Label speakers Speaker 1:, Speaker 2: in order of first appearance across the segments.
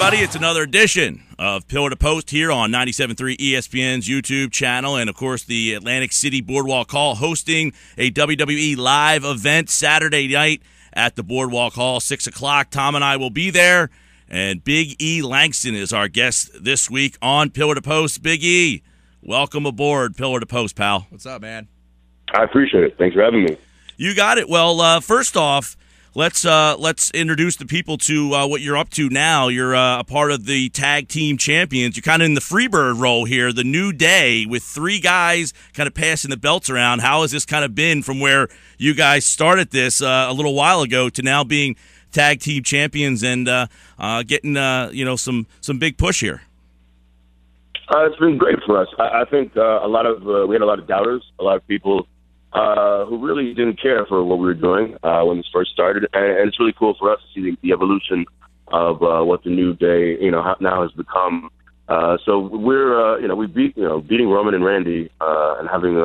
Speaker 1: everybody. It's another edition of Pillar to Post here on 97.3 ESPN's YouTube channel, and, of course, the Atlantic City Boardwalk Hall hosting a WWE live event Saturday night at the Boardwalk Hall, 6 o'clock. Tom and I will be there, and Big E Langston is our guest this week on Pillar to Post. Big E, welcome aboard Pillar to Post, pal.
Speaker 2: What's up, man?
Speaker 3: I appreciate it. Thanks for having me.
Speaker 1: You got it. Well, first off, let's introduce the people to what you're up to now. You're a part of the Tag Team Champions. You're kind of in the Freebird role here, the New Day, with three guys kind of passing the belts around. How has this kind of been from where you guys started this a little while ago to now being Tag Team Champions and getting some big push here?
Speaker 3: It's been great for us. I think we had a lot of doubters, a lot of people who really didn't care for what we were doing when this first started, and it's really cool for us to see the evolution of what the New Day, now has become. So we're, beating Roman and Randy and having,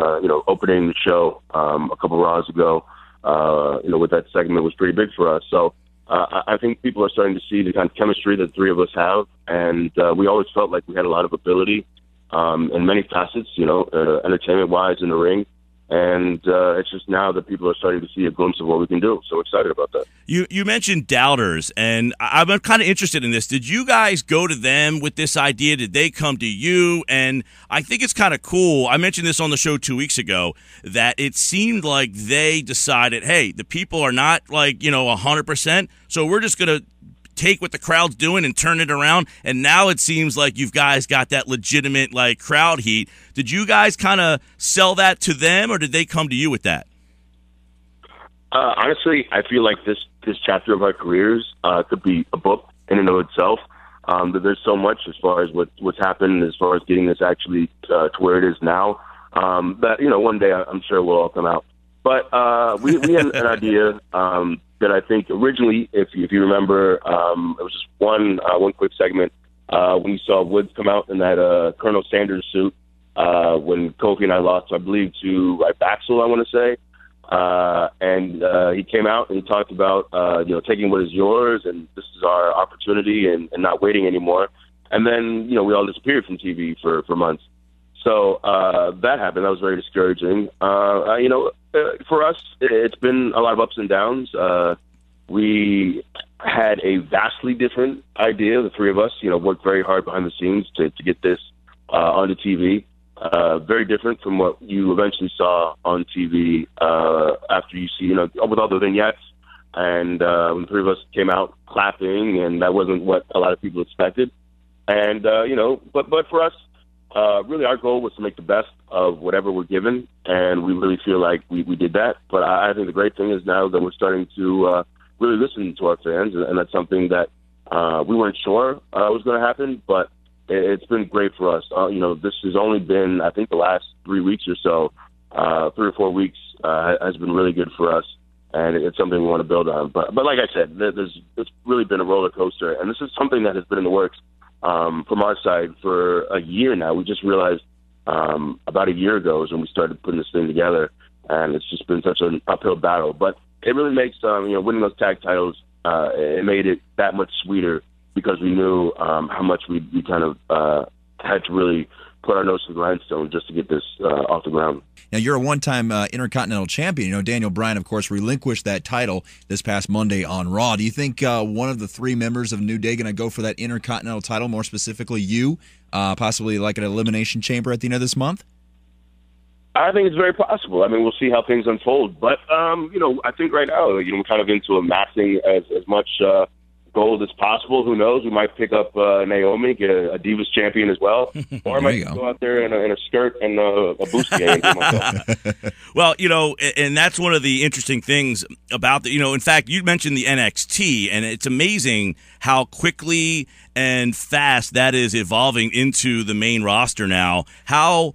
Speaker 3: opening the show a couple of Raws ago, with that segment was pretty big for us. So I think people are starting to see the kind of chemistry that the three of us have, and we always felt like we had a lot of ability in many facets, entertainment-wise in the ring. And it's just now that people are starting to see a glimpse of what we can do. So excited about that.
Speaker 1: You mentioned doubters, and I'm kind of interested in this. Did you guys go to them with this idea? Did they come to you? And I think it's kind of cool. I mentioned this on the show 2 weeks ago, that it seemed like they decided, hey, the people are not 100%, so we're just going to take what the crowd's doing and turn it around, and now it seems like you guys got that legitimate crowd heat. Did you guys kind of sell that to them, or did they come to you with that?
Speaker 3: Honestly, I feel like this chapter of our careers could be a book in and of itself. That there's so much as far as what's happened, as far as getting this actually to where it is now. That one day I'm sure will all come out. But we had an idea that I think originally, if you remember, it was just one quick segment when you saw Woods come out in that Colonel Sanders suit when Kofi and I lost, I believe, to Baxel, I want to say. And he came out and he talked about, taking what is yours, and this is our opportunity, and not waiting anymore. And then, we all disappeared from TV for months. So that happened. That was very discouraging. For us, it's been a lot of ups and downs. We had a vastly different idea. The three of us, worked very hard behind the scenes to get this onto TV. Very different from what you eventually saw on TV after you see, with all the vignettes. And when the three of us came out clapping, and that wasn't what a lot of people expected. And, but for us, really, our goal was to make the best of whatever we're given, and we really feel like we did that. But I think the great thing is now that we're starting to really listen to our fans, and that's something that we weren't sure was going to happen, but it's been great for us. This has only been, I think, the last 3 weeks or so, 3 or 4 weeks has been really good for us, and it's something we want to build on. But like I said, it's really been a roller coaster, and this is something that has been in the works from our side for a year now. We just realized about a year ago is when we started putting this thing together, and it's just been such an uphill battle. But it really makes winning those tag titles, it made it that much sweeter because we knew how much we kind of had to really put our nose to the grindstone just to get this off the ground.
Speaker 2: Now, you're a one-time Intercontinental Champion. Daniel Bryan, of course, relinquished that title this past Monday on Raw. Do you think one of the three members of New Day going to go for that Intercontinental title, more specifically you, possibly like an Elimination Chamber at the end of this month?
Speaker 3: I think it's very possible. I mean, we'll see how things unfold. But, I think right now, we're kind of into amassing as much gold as possible. Who knows? We might pick up Naomi, get a Divas champion as well, or I might go out there in a skirt and a bustier.
Speaker 1: Well, and that's one of the interesting things about the. In fact, you mentioned the NXT, and it's amazing how quickly and fast that is evolving into the main roster now. How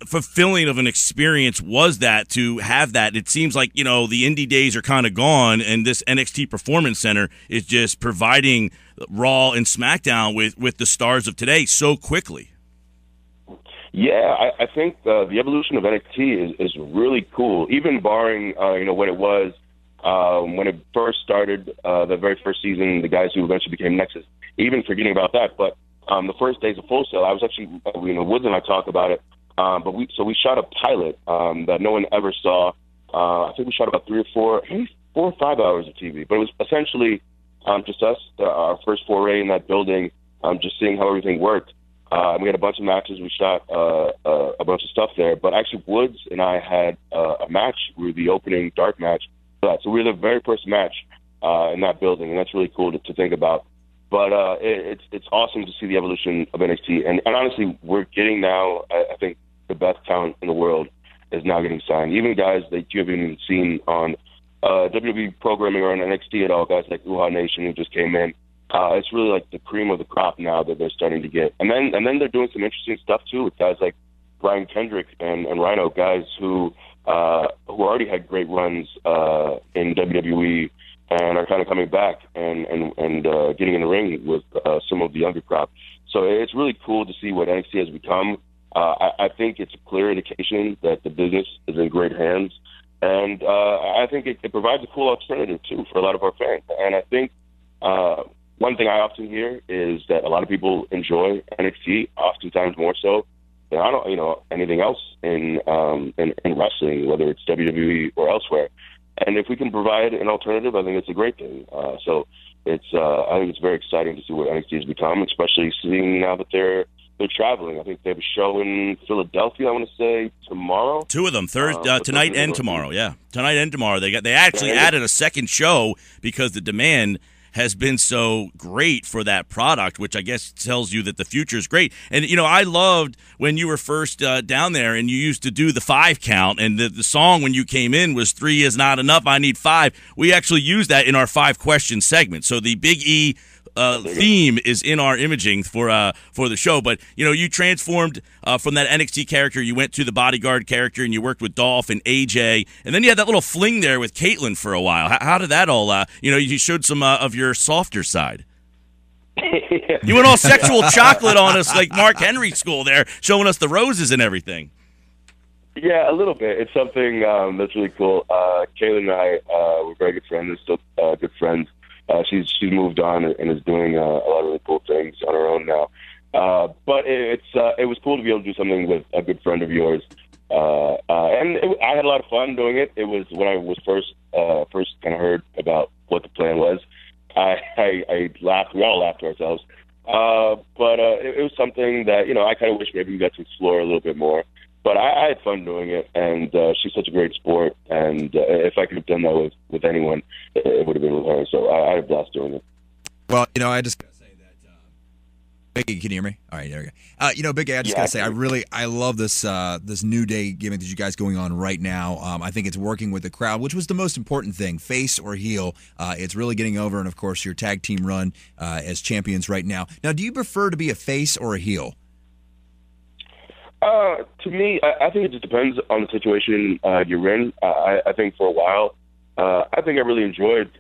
Speaker 1: fulfilling of an experience was that to have that? It seems like, the indie days are kind of gone, and this NXT Performance Center is just providing Raw and SmackDown with the stars of today so quickly.
Speaker 3: Yeah, I think the evolution of NXT is really cool, even barring, what it was when it first started, the very first season, the guys who eventually became Nexus, even forgetting about that, but the first days of Full Sail, I was actually, Woods and I talked about it, but we shot a pilot that no one ever saw. I think we shot about 4 or 5 hours of TV, but it was essentially just us, our first foray in that building, just seeing how everything worked. We had a bunch of matches. We shot a bunch of stuff there. But actually, Woods and I had a match. We were the opening dark match. So we were the very first match in that building, and that's really cool to think about. But it's awesome to see the evolution of NXT. And honestly, we're getting now, I think, the best talent in the world is now getting signed. Even guys that you haven't even seen on WWE programming or on NXT at all, guys like Uhaa Nation who just came in. It's really like the cream of the crop now that they're starting to get. And then they're doing some interesting stuff, too, with guys like Brian Kendrick and Rhino, guys who already had great runs in WWE and are kind of coming back and getting in the ring with some of the younger crop. So it's really cool to see what NXT has become. I think it's a clear indication that the business is in great hands. And I think it provides a cool alternative, too, for a lot of our fans. And I think one thing I often hear is that a lot of people enjoy NXT, oftentimes more so than anything else in wrestling, whether it's WWE or elsewhere. And if we can provide an alternative, I think it's a great thing. So I think it's very exciting to see what NXT has become, especially seeing now that they're traveling. I think they have a show in Philadelphia, I want to say, tomorrow.
Speaker 1: 2 of them, tonight and tomorrow. Yeah, tonight and tomorrow. They actually added a second show because the demand has been so great for that product, which I guess tells you that the future is great. And, I loved when you were first down there and you used to do the 5 count, and the song when you came in was 3 is not enough, I need 5. We actually used that in our 5-question segment. So the Big E theme is in our imaging for the show. But, you transformed from that NXT character. You went to the bodyguard character, and you worked with Dolph and AJ. And then you had that little fling there with Caitlyn for a while. How did that all, you showed some of your softer side. You went all sexual chocolate on us like Mark Henry school there, showing us the roses and everything.
Speaker 3: Yeah, a little bit. It's something that's really cool. Caitlyn and I were very good friends, still good friends. She's moved on and is doing a lot of really cool things on her own now. But it was cool to be able to do something with a good friend of yours. I had a lot of fun doing it. It was when I was first kind of heard about what the plan was. I laughed. We all laughed to ourselves. But it was something that, I kind of wish maybe we got to explore a little bit more. But I had fun doing it, and she's such a great sport. And if I could have done that with anyone, it would have been with her. So I had a blast doing it.
Speaker 2: Well, I just got to say that, Big E, can you hear me? All right, there we go. Big E, I just got to say, I love this New Day gimmick that you guys going on right now. I think it's working with the crowd, which was the most important thing, face or heel. It's really getting over, and of course, your tag team run as champions right now. Now, do you prefer to be a face or a heel?
Speaker 3: To me, I think it just depends on the situation you're in. I think for a while, I think I really enjoyed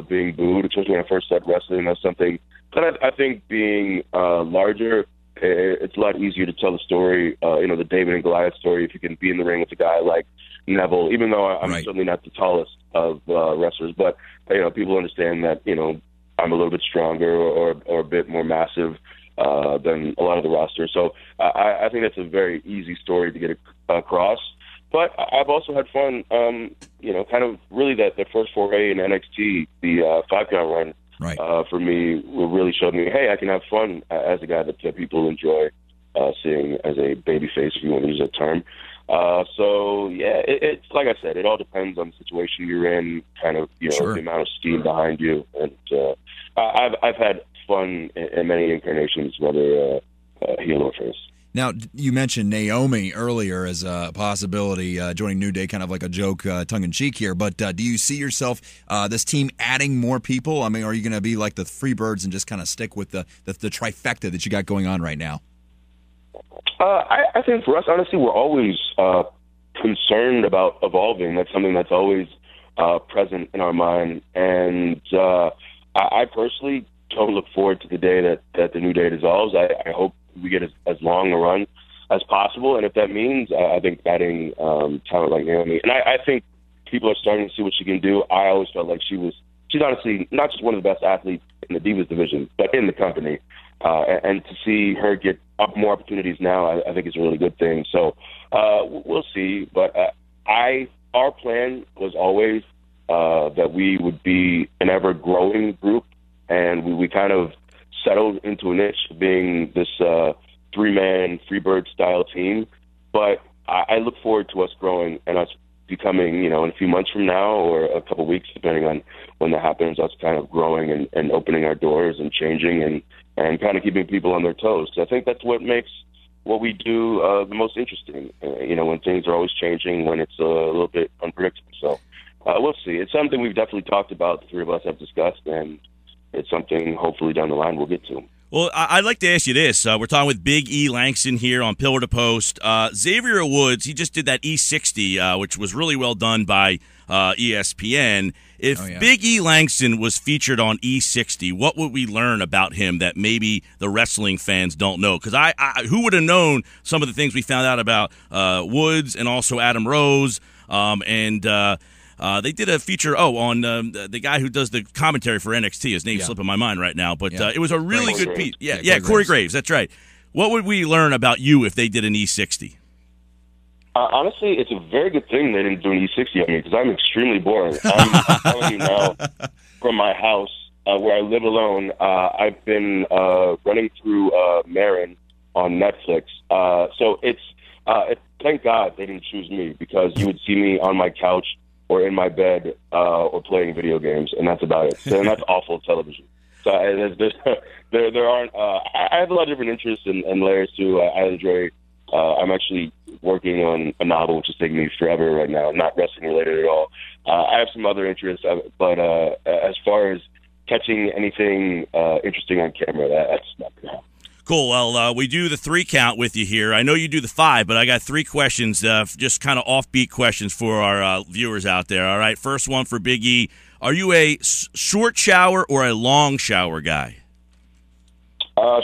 Speaker 3: being booed, especially when I first started wrestling. That's something. But I think being larger, it's a lot easier to tell the story, the David and Goliath story, if you can be in the ring with a guy like Neville, even though I'm certainly not the tallest of wrestlers. But, people understand that, I'm a little bit stronger or a bit more massive than a lot of the roster. So I think that's a very easy story to get across. But I've also had fun, kind of really that first foray in NXT, the 5-count run, for me, really showed me, hey, I can have fun as a guy that people enjoy seeing as a babyface, if you want to use that term. So, yeah, it's like I said, it all depends on the situation you're in, kind of, the amount of steam behind you. And I've had fun in many incarnations, whether heel or face.
Speaker 2: Now, you mentioned Naomi earlier as a possibility, joining New Day, kind of like a joke, tongue-in-cheek here, but do you see yourself, this team, adding more people? I mean, are you going to be like the Freebirds and just kind of stick with the trifecta that you got going on right now?
Speaker 3: I think for us, honestly, we're always concerned about evolving. That's something that's always present in our mind. And I personally don't look forward to the day that the New Day dissolves. I hope we get as long a run as possible. And if that means, I think adding talent like Naomi, and I think people are starting to see what she can do. I always felt like she's honestly not just one of the best athletes in the Divas division, but in the company. And to see her get more opportunities now, I think is a really good thing. So we'll see. But our plan was always that we would be an ever-growing group, and we kind of settled into a niche being this three-man, Freebird-style team. But I look forward to us growing and us becoming, in a few months from now or a couple of weeks, depending on when that happens, us kind of growing and opening our doors and changing and kind of keeping people on their toes. So I think that's what makes what we do the most interesting, when things are always changing, when it's a little bit unpredictable. So we'll see. It's something we've definitely talked about, the three of us have discussed, and it's something hopefully down the line we'll get to.
Speaker 1: Well, I'd like to ask you this. We're talking with Big E Langston here on Pillar to Post. Xavier Woods, he just did that E60, which was really well done by ESPN. If Big E Langston was featured on E60, what would we learn about him that maybe the wrestling fans don't know? Because who would have known some of the things we found out about Woods and also Adam Rose they did a feature on the guy who does the commentary for NXT. His name's slipping my mind right now, but it was a really good piece. Corey Graves. That's right. What would we learn about you if they did an E60?
Speaker 3: Honestly, it's a very good thing they didn't do an E60 on me because I'm extremely boring. I'm telling you now, from my house where I live alone, I've been running through Marin on Netflix. So thank God they didn't choose me because you would see me on my couch or in my bed, or playing video games, and that's about it. And that's awful television. So there aren't. I have a lot of different interests and layers too. I enjoy. I'm actually working on a novel, which is taking me forever right now. Not wrestling related at all. I have some other interests, but as far as catching anything interesting on camera, that's not going to happen.
Speaker 1: Cool. Well, we do the 3 count with you here. I know you do the 5, but I got 3 questions, just kind of offbeat questions for our viewers out there. All right. First one for Big E. Are you a short shower or a long shower guy?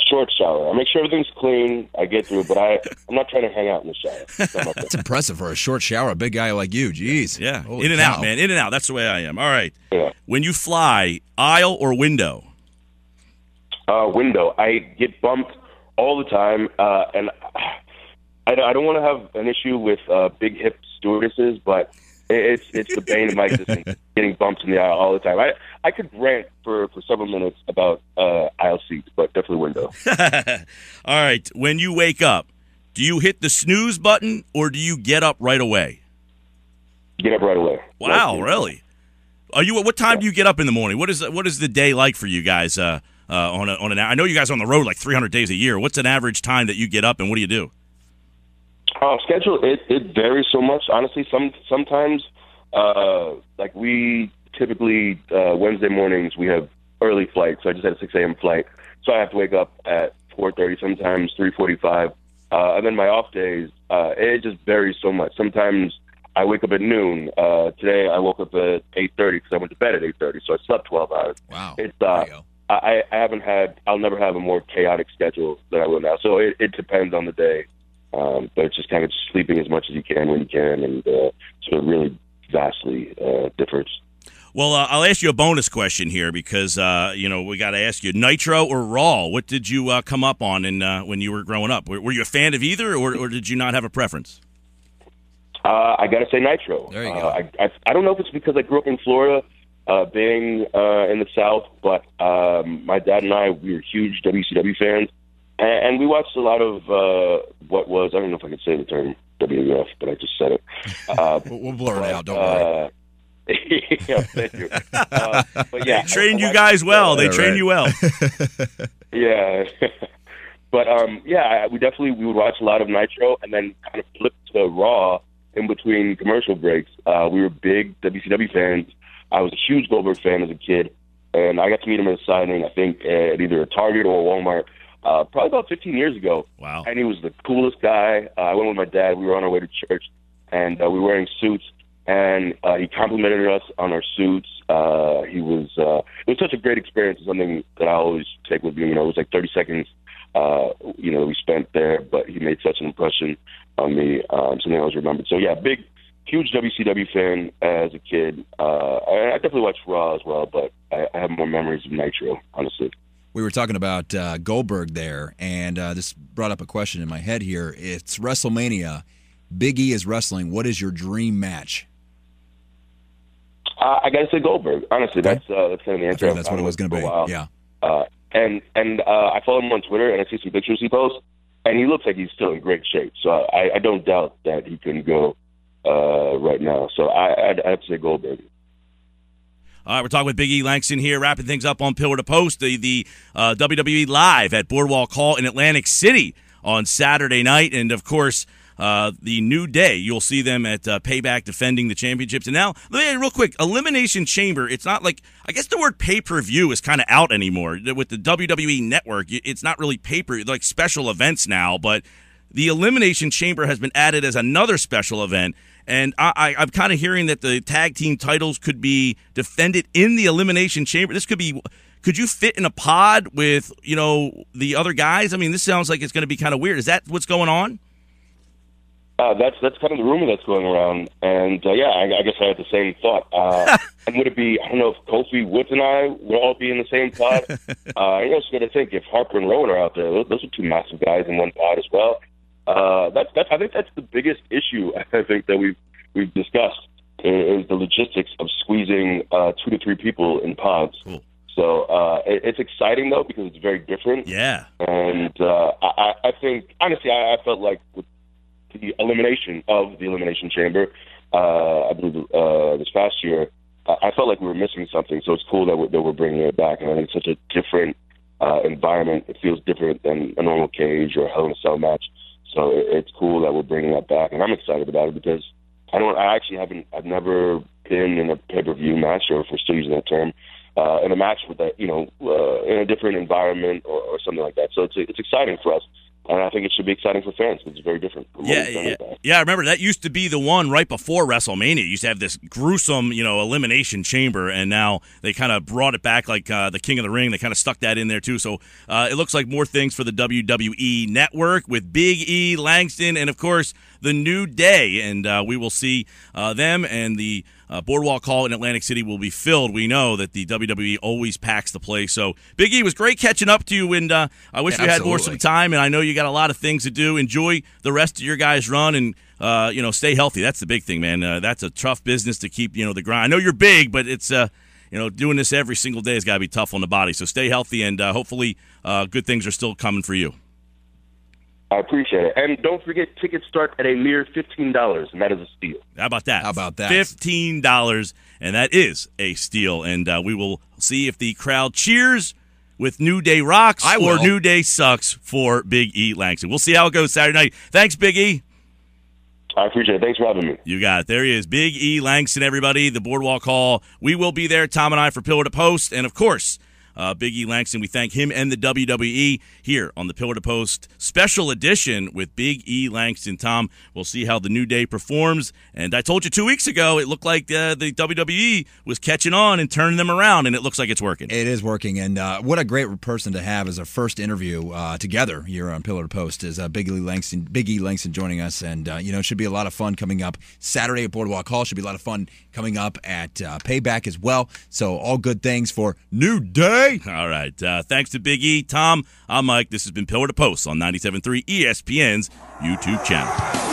Speaker 3: Short shower. I make sure everything's clean. I get through, but I'm not trying to hang out in the shower.
Speaker 2: That's impressive for a short shower, a big guy like you. Jeez.
Speaker 1: Yeah.
Speaker 2: Holy
Speaker 1: in and
Speaker 2: cow.
Speaker 1: out, man. In and out. That's the way I am. All right.
Speaker 3: Yeah.
Speaker 1: When you fly, aisle or window?
Speaker 3: Window. I get bumped all the time, and I don't want to have an issue with big hip stewardesses, but it's the bane of my existence, getting bumped in the aisle all the time. I could rant for several minutes about aisle seats, but definitely window.
Speaker 1: All right. When you wake up, do you hit the snooze button or do you get up right away?
Speaker 3: Get up right away.
Speaker 1: Wow, really? What time do you get up in the morning? What is the day like for you guys? I know you guys are on the road like 300 days a year. What's an average time that you get up and what do you do?
Speaker 3: Schedule, it varies so much. Honestly, sometimes, like we typically, Wednesday mornings, we have early flights. So I just had a 6 a.m. flight. So I have to wake up at 4:30, sometimes 3:45. And then my off days, it just varies so much. Sometimes I wake up at noon. Today I woke up at 8:30 because I went to bed at 8:30. So I slept 12 hours.
Speaker 2: Wow.
Speaker 3: There you go. I'll never have a more chaotic schedule than I will now. So it depends on the day. But it's just kind of sleeping as much as you can when you can, and so it really vastly differs.
Speaker 1: Well, I'll ask you a bonus question here because, we got to ask you, Nitro or Raw, what did you come up on when you were growing up? Were you a fan of either, or did you not have a preference?
Speaker 3: I got to say Nitro.
Speaker 2: There you go.
Speaker 3: I don't know if it's because I grew up in Florida, being in the South, but my dad and I, we were huge WCW fans, and we watched a lot of what was, I don't know if I can say the term WWF, but I just said it.
Speaker 2: We'll blur it out, don't worry.
Speaker 3: Yeah, thank you. But yeah,
Speaker 1: they trained you guys well. They trained you well.
Speaker 3: Yeah. But we would watch a lot of Nitro and then kind of flip to Raw in between commercial breaks. We were big WCW fans. I was a huge Goldberg fan as a kid, and I got to meet him at a signing, I think, at either a Target or a Walmart, probably about 15 years ago.
Speaker 1: Wow.
Speaker 3: And he was the coolest guy. I went with my dad. We were on our way to church, and we were wearing suits, and he complimented us on our suits. It was such a great experience. It's something that I always take with me. It was like 30 seconds, we spent there, but he made such an impression on me, something I always remembered. So, yeah, big huge WCW fan as a kid. I definitely watched Raw as well, but I have more memories of Nitro, honestly.
Speaker 2: We were talking about Goldberg there, and this brought up a question in my head here. It's WrestleMania. Big E is wrestling. What is your dream match?
Speaker 3: I got to say Goldberg. Honestly,
Speaker 2: Okay.
Speaker 3: that's kind of the answer.
Speaker 2: That's what it was going to be. Yeah.
Speaker 3: And I follow him on Twitter, and I see some pictures he posts, and he looks like he's still in great shape. So I don't doubt that he can go right now. So I'd have to say Goldberg.
Speaker 1: All right, we're talking with Big E Langston here, wrapping things up on Pillar to Post, the WWE Live at Boardwalk Hall in Atlantic City on Saturday night. And, of course, the New Day, you'll see them at Payback defending the championships. And now, real quick, Elimination Chamber, it's not like, I guess the word pay-per-view is kind of out anymore. With the WWE Network, it's not really like special events now, but the Elimination Chamber has been added as another special event. And I'm kind of hearing that the tag team titles could be defended in the Elimination Chamber. Could you fit in a pod with, the other guys? I mean, this sounds like it's going to be kind of weird. Is that what's going on?
Speaker 3: That's kind of the rumor that's going around. And, I guess I had the same thought. And would it be, I don't know if Kofi, Woods, and I would all be in the same pod? I also got to think, if Harper and Rowan are out there, those are two massive guys in one pod as well. I think that's the biggest issue I think that we've discussed is the logistics of squeezing 2 to 3 people in pods.
Speaker 1: Cool.
Speaker 3: So it's exciting though because it's very different.
Speaker 1: Yeah.
Speaker 3: And I think honestly I felt like with the elimination of the Elimination Chamber, I believe this past year, I felt like we were missing something. So it's cool that we're bringing it back, and I think it's such a different environment. It feels different than a normal cage or a Hell in a Cell match. So it's cool that we're bringing that back, and I'm excited about it because I've never been in a pay-per-view match, or if we're still using that term, in a match with that, in a different environment or something like that. So it's exciting for us. And I think it should be exciting for fans because it's very different.
Speaker 1: Yeah. I remember that used to be the one right before WrestleMania. You used to have this gruesome, elimination chamber, and now they kind of brought it back like the King of the Ring. They kind of stuck that in there too. So it looks like more things for the WWE Network with Big E Langston and, of course, the New Day. And we will see them, and the Boardwalk Hall in Atlantic City will be filled. We know that the WWE always packs the place. So, Big E, it was great catching up to you, and I wish we had more some time, and I know you got a lot of things to do. Enjoy the rest of your guys' run, and, stay healthy. That's the big thing, man. That's a tough business to keep, the grind. I know you're big, but it's, doing this every single day has got to be tough on the body. So stay healthy, and hopefully good things are still coming for you.
Speaker 3: I appreciate it. And don't forget, tickets start at a mere $15, and that is a steal.
Speaker 1: How about that?
Speaker 2: $15,
Speaker 1: and that is a steal. And we will see if the crowd cheers with New Day rocks or New Day sucks for Big E Langston. We'll see how it goes Saturday night. Thanks, Big E.
Speaker 3: I appreciate it. Thanks for having me.
Speaker 1: You got it. There he is, Big E Langston, everybody, the Boardwalk Hall. We will be there, Tom and I, for Pillar to Post. And, of course, Big E Langston, we thank him and the WWE here on the Pillar to Post special edition with Big E Langston. Tom, we'll see how the New Day performs. And I told you 2 weeks ago, it looked like the WWE was catching on and turning them around, and it looks like it's working.
Speaker 2: It is working, and what a great person to have as our first interview together here on Pillar to Post is Big E Langston joining us, and it should be a lot of fun coming up Saturday at Boardwalk Hall. Should be a lot of fun coming up at Payback as well. So all good things for New Day.
Speaker 1: All right. Thanks to Big E. Tom, I'm Mike. This has been Pillar to Post on 97.3 ESPN's YouTube channel.